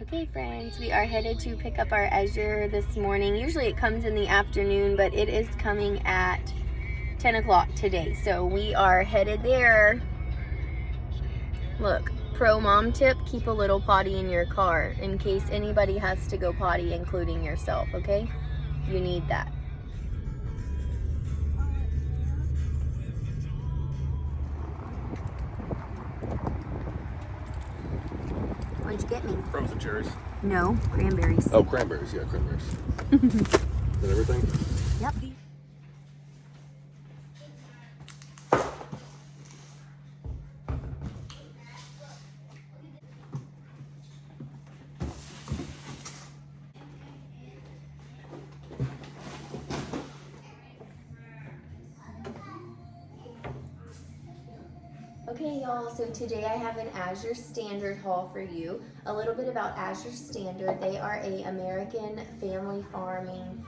Okay friends, we are headed to pick up our Azure this morning. Usually it comes in the afternoon, but it is coming at 10 o'clock today. So we are headed there. Look, pro mom tip, keep a little potty in your car in case anybody has to go potty, including yourself, okay? You need that. What'd you get me? Frozen cherries. No, cranberries. Oh, cranberries. Yeah, cranberries. Is that everything? Yep. Okay y'all, so today I have an Azure Standard haul for you. A little bit about Azure Standard. They are a American family farming,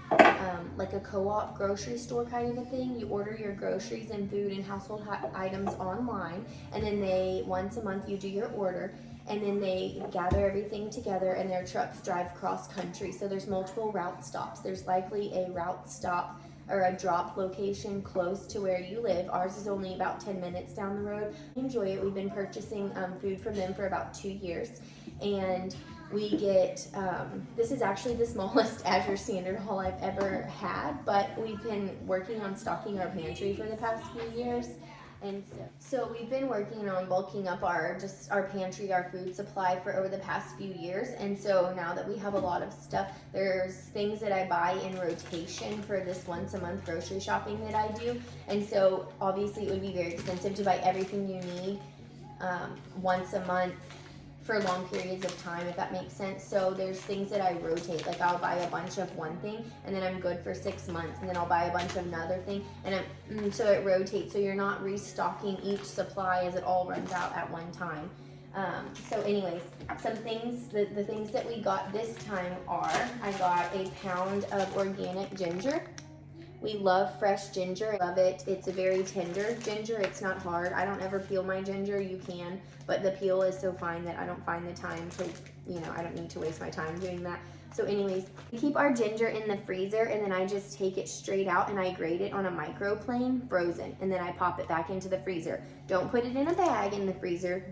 like a co-op grocery store kind of a thing. You order your groceries and food and household items online, and then once a month you do your order, and then they gather everything together and their trucks drive cross country. So there's multiple route stops. There's likely a route stop or a drop location close to where you live. Ours is only about 10 minutes down the road. Enjoy it. We've been purchasing food from them for about 2 years, and we get, this is actually the smallest Azure Standard haul I've ever had, but we've been working on stocking our pantry for the past few years. And so we've been working on bulking up our pantry, our food supply for over the past few years. And so now that we have a lot of stuff, there's things that I buy in rotation for this once a month grocery shopping that I do. And so obviously it would be very expensive to buy everything you need once a month for long periods of time, if that makes sense. So there's things that I rotate, like I'll buy a bunch of one thing and then I'm good for 6 months, and then I'll buy a bunch of another thing, and so it rotates, so you're not restocking each supply as it all runs out at one time. So anyways, some things, the things that we got this time are, I got a pound of organic ginger. We love fresh ginger. I love it. It's a very tender ginger. It's not hard. I don't ever peel my ginger. You can, but the peel is so fine that I don't find the time to, I don't need to waste my time doing that. So anyways, we keep our ginger in the freezer, and then I just take it straight out and I grate it on a microplane, frozen, and then I pop it back into the freezer. Don't put it in a bag in the freezer,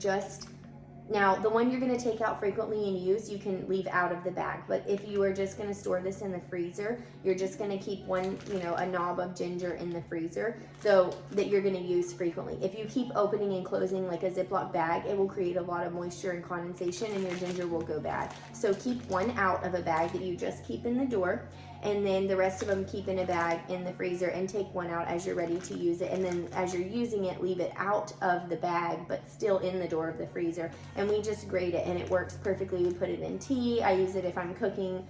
now, the one you're going to take out frequently and use, you can leave out of the bag. But if you are just going to store this in the freezer, you're just going to keep a knob of ginger in the freezer, so that you're going to use frequently. If you keep opening and closing like a Ziploc bag, it will create a lot of moisture and condensation, and your ginger will go bad. So keep one out of a bag that you just keep in the door, and then the rest of them keep in a bag in the freezer, and take one out as you're ready to use it. And then as you're using it, leave it out of the bag, but still in the door of the freezer. And we just grate it, and it works perfectly. We put it in tea. I use it if I'm cooking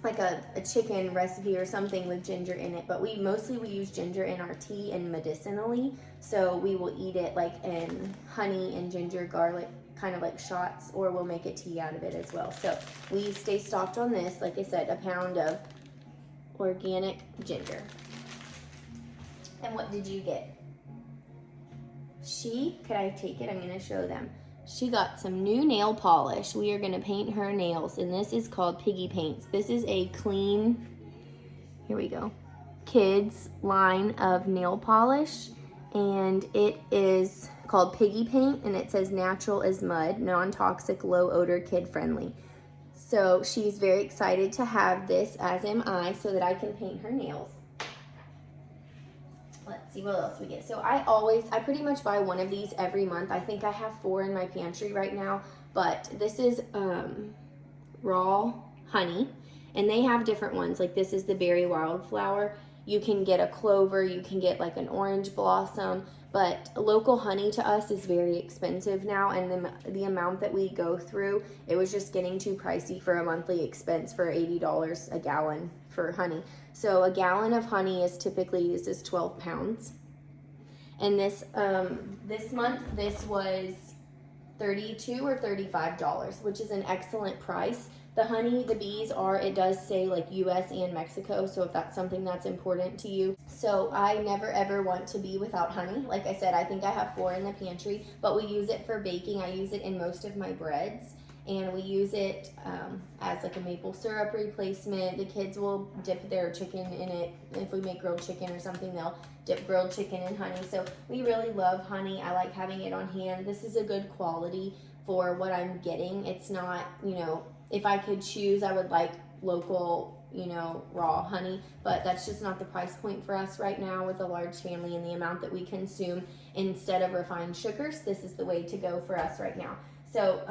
like a chicken recipe or something with ginger in it, but we use ginger in our tea and medicinally. So we will eat it like in honey and ginger garlic, kind of like shots, or we'll make a tea out of it as well. So we stay stocked on this, like I said, a pound of organic ginger. And what did you get? Could I take it? I'm going to show them. She got some new nail polish. We are going to paint her nails, and this is called Piggy Paints. This is a clean, here we go, kids line of nail polish, and it is called Piggy Paint, and it says natural as mud, non-toxic, low odor, kid friendly. So she's very excited to have this, as am I, so that I can paint her nails. Let's see what else we get. So I pretty much buy one of these every month. I think I have 4 in my pantry right now, but this is raw honey, and they have different ones. Like this is the berry wildflower. You can get a clover, you can get like an orange blossom, but local honey to us is very expensive now, and the amount that we go through, it was just getting too pricey for a monthly expense for $80 a gallon for honey. So a gallon of honey is typically, this is 12 pounds. And this month, this was $32 or $35, which is an excellent price. The honey, the bees it does say like US and Mexico, so if that's something that's important to you. So I never ever want to be without honey. Like I said, I think I have 4 in the pantry, but we use it for baking. I use it in most of my breads. and we use it as like a maple syrup replacement. The kids will dip their chicken in it. If we make grilled chicken or something, they'll dip grilled chicken in honey. So we really love honey. I like having it on hand. This is a good quality for what I'm getting. It's not, you know, if I could choose, I would like local, you know, raw honey, but that's just not the price point for us right now with a large family and the amount that we consume. Instead of refined sugars, this is the way to go for us right now. So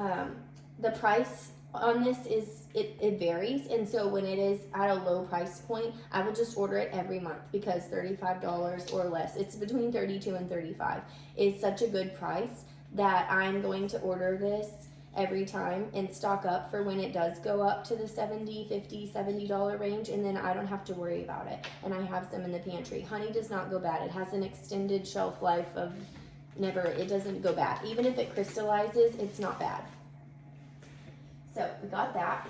the price on this is, it varies, and so when it is at a low price point, I will just order it every month, because $35 or less, it's between $32 and $35, is such a good price that I'm going to order this every time and stock up for when it does go up to the $70 range, and then I don't have to worry about it, and I have some in the pantry. Honey does not go bad. It has an extended shelf life of it doesn't go bad. Even if it crystallizes, it's not bad. So we got that.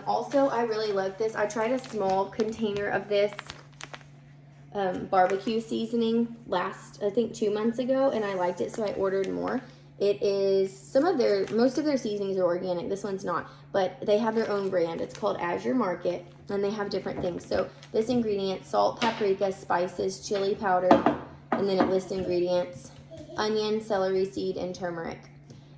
Also, I really like this. I tried a small container of this barbecue seasoning I think 2 months ago, and I liked it, so I ordered more. It is most of their seasonings are organic. This one's not, but they have their own brand. It's called Azure Market, and they have different things. So this ingredient: salt, paprika, spices, chili powder, and then it lists ingredients: onion, celery seed, and turmeric.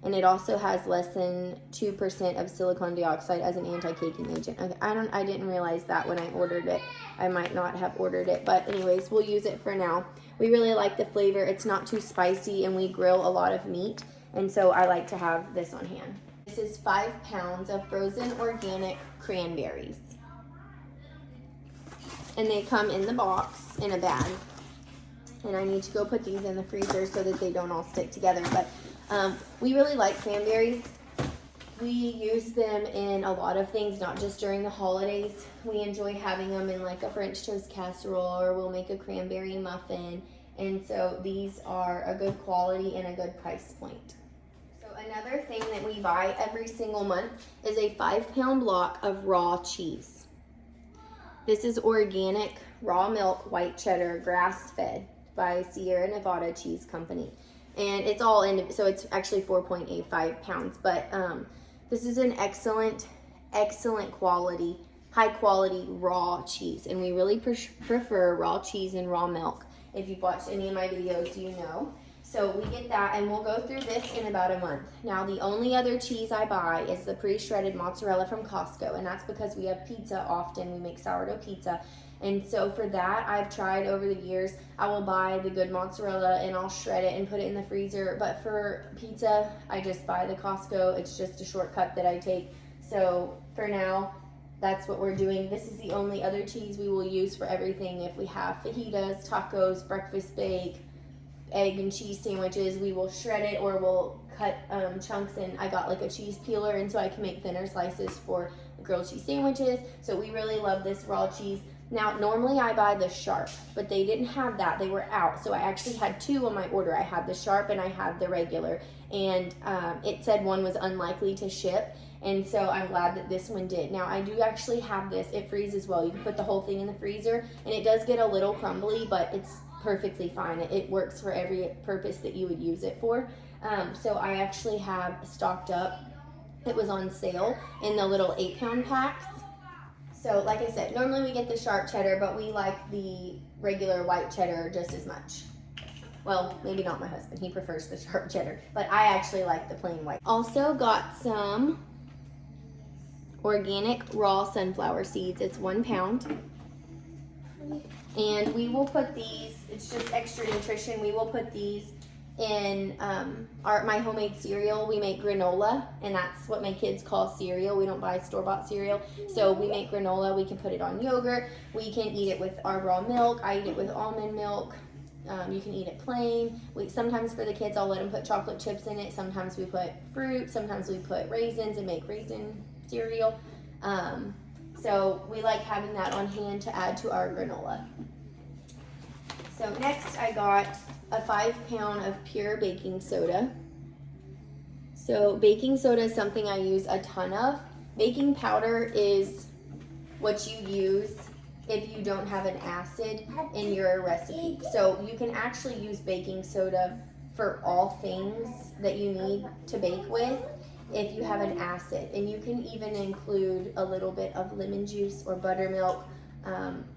And it also has less than 2% of silicon dioxide as an anti-caking agent. Okay, I didn't realize that when I ordered it. I might not have ordered it, but anyways, we'll use it for now. We really like the flavor. It's not too spicy, and we grill a lot of meat, and so I like to have this on hand. This is 5 pounds of frozen organic cranberries. And they come in the box in a bag. And I need to go put these in the freezer so that they don't all stick together. But we really like cranberries. We use them in a lot of things, not just during the holidays. We enjoy having them in like a French toast casserole, or we'll make a cranberry muffin. And so these are a good quality and a good price point. So another thing that we buy every single month is a 5-pound block of raw cheese. This is organic raw milk white cheddar, grass-fed, by Sierra Nevada Cheese Company. And it's all in, so it's actually 4.85 pounds, but this is an excellent quality, high quality raw cheese, and we really prefer raw cheese and raw milk. If you've watched any of my videos, you know. So we get that, and we'll go through this in about a month. Now, the only other cheese I buy is the pre-shredded mozzarella from Costco, and that's because we have pizza often. We make sourdough pizza. And so for that, I've tried over the years, I will buy the good mozzarella and I'll shred it and put it in the freezer. But for pizza, I just buy the Costco. It's just a shortcut that I take. So for now, that's what we're doing. This is the only other cheese we will use for everything. If we have fajitas, tacos, breakfast bake, egg and cheese sandwiches, we will shred it, or we'll cut chunks, and I got like a cheese peeler, and so I can make thinner slices for the grilled cheese sandwiches. So we really love this raw cheese. Now, normally I buy the Sharp, but they didn't have that. They were out. So I actually had 2 on my order. I had the Sharp and I had the regular. And it said one was unlikely to ship. And so I'm glad that this one did. Now, I do actually have this. It freezes well. You can put the whole thing in the freezer. And it does get a little crumbly, but it's perfectly fine. It works for every purpose that you would use it for. So I actually have stocked up. It was on sale in the little 8-pound packs. So like I said, normally we get the sharp cheddar, but we like the regular white cheddar just as much. Well, maybe not my husband. He prefers the sharp cheddar, but I actually like the plain white. Also got some organic raw sunflower seeds. It's 1 pound. And we will put these, it's just extra nutrition. We will put these in my homemade cereal. We make granola, and that's what my kids call cereal. We don't buy store-bought cereal. So we make granola. We can put it on yogurt. We can eat it with our raw milk. I eat it with almond milk. You can eat it plain. Sometimes for the kids, I'll let them put chocolate chips in it. Sometimes we put fruit. Sometimes we put raisins and make raisin cereal. So we like having that on hand to add to our granola. So next I got a 5-pound of pure baking soda. So baking soda is something I use a ton of. Baking powder is what you use if you don't have an acid in your recipe. So you can actually use baking soda for all things that you need to bake with. if you have an acid. And you can even include a little bit of lemon juice or buttermilk.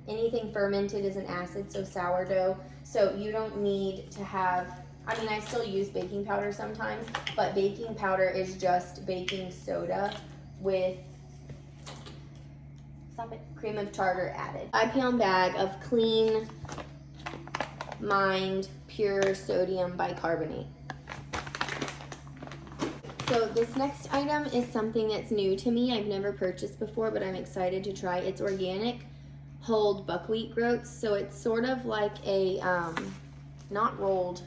Anything fermented is an acid, so sourdough. So you don't need to have, I mean, I still use baking powder sometimes, but baking powder is just baking soda with cream of tartar added. 5-pound bag of clean mined pure sodium bicarbonate. So this next item is something that's new to me. I've never purchased before, but I'm excited to try. It's organic hulled buckwheat groats. So it's sort of like a, not rolled,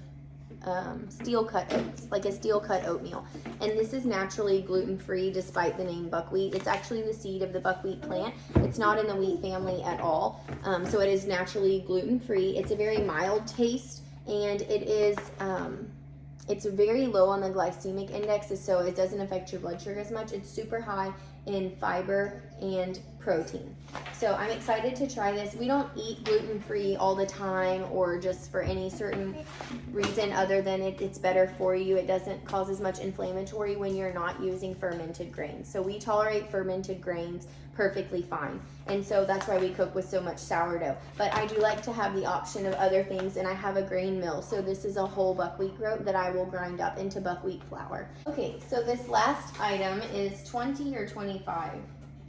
steel cut oats, like a steel cut oatmeal. And this is naturally gluten-free despite the name buckwheat. It's actually the seed of the buckwheat plant. It's not in the wheat family at all. So it is naturally gluten-free. It's a very mild taste, and it is, it's very low on the glycemic index, so it doesn't affect your blood sugar as much. It's super high in fiber and protein. So I'm excited to try this. We don't eat gluten-free all the time or just for any certain reason other than it's better for you. It doesn't cause as much inflammatory when you're not using fermented grains. So we tolerate fermented grains perfectly fine. And so that's why we cook with so much sourdough. But I do like to have the option of other things, and I have a grain mill. So this is a whole buckwheat groat that I will grind up into buckwheat flour. Okay, so this last item is 20 or 25.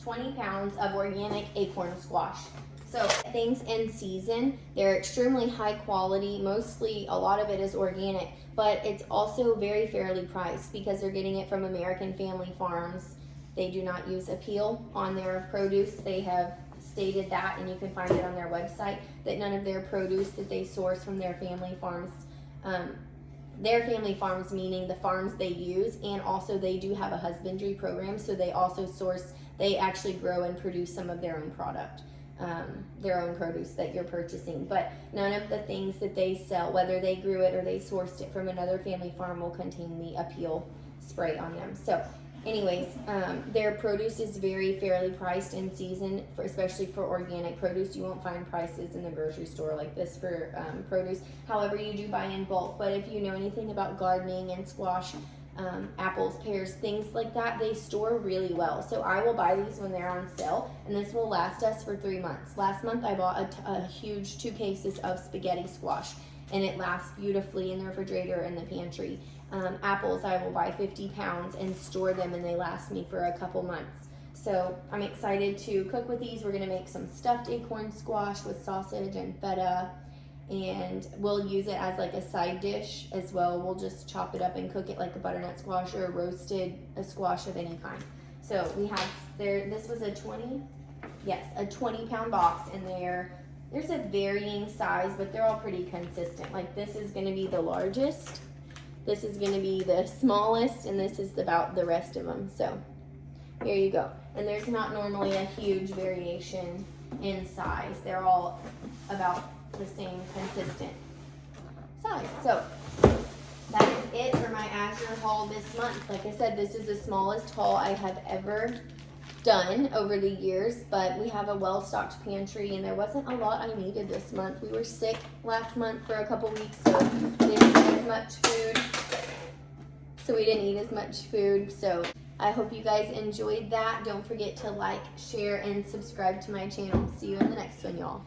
20 pounds of organic acorn squash. So things in season, they're extremely high quality. Mostly, a lot of it is organic, but it's also very fairly priced because they're getting it from American family farms. They do not use a peel on their produce. They have stated that, and you can find it on their website, that none of their produce that they source from their family farms, meaning the farms they use, and also they do have a husbandry program, so they also source, they actually grow and produce some of their own product, their own produce that you're purchasing. But none of the things that they sell, whether they grew it or they sourced it from another family farm, will contain the appeal spray on them. So anyways, their produce is very fairly priced in season, especially for organic produce. You won't find prices in the grocery store like this for produce. However, you do buy in bulk. But if you know anything about gardening and squash, apples, pears, things like that, they store really well. So I will buy these when they're on sale, and this will last us for 3 months. Last month I bought a huge 2 cases of spaghetti squash, and it lasts beautifully in the refrigerator in the pantry. Apples, I will buy 50 pounds and store them, and they last me for a couple months. So I'm excited to cook with these. We're gonna make some stuffed acorn squash with sausage and feta, and we'll use it as like a side dish as well. We'll just chop it up and cook it like a butternut squash or a squash of any kind. So we have there, this was a 20 pound box, and there's a varying size, but they're all pretty consistent. Like this is gonna be the largest, this is gonna be the smallest, and this is about the rest of them. So here you go. And there's not normally a huge variation in size. They're all about the same consistent size. So that is it for my Azure haul this month. Like I said, this is the smallest haul I have ever done over the years, but we have a well-stocked pantry, and there wasn't a lot I needed this month. We were sick last month for a couple weeks, so we didn't eat as much food. So I hope you guys enjoyed that. Don't forget to like, share, and subscribe to my channel. See you in the next one, y'all.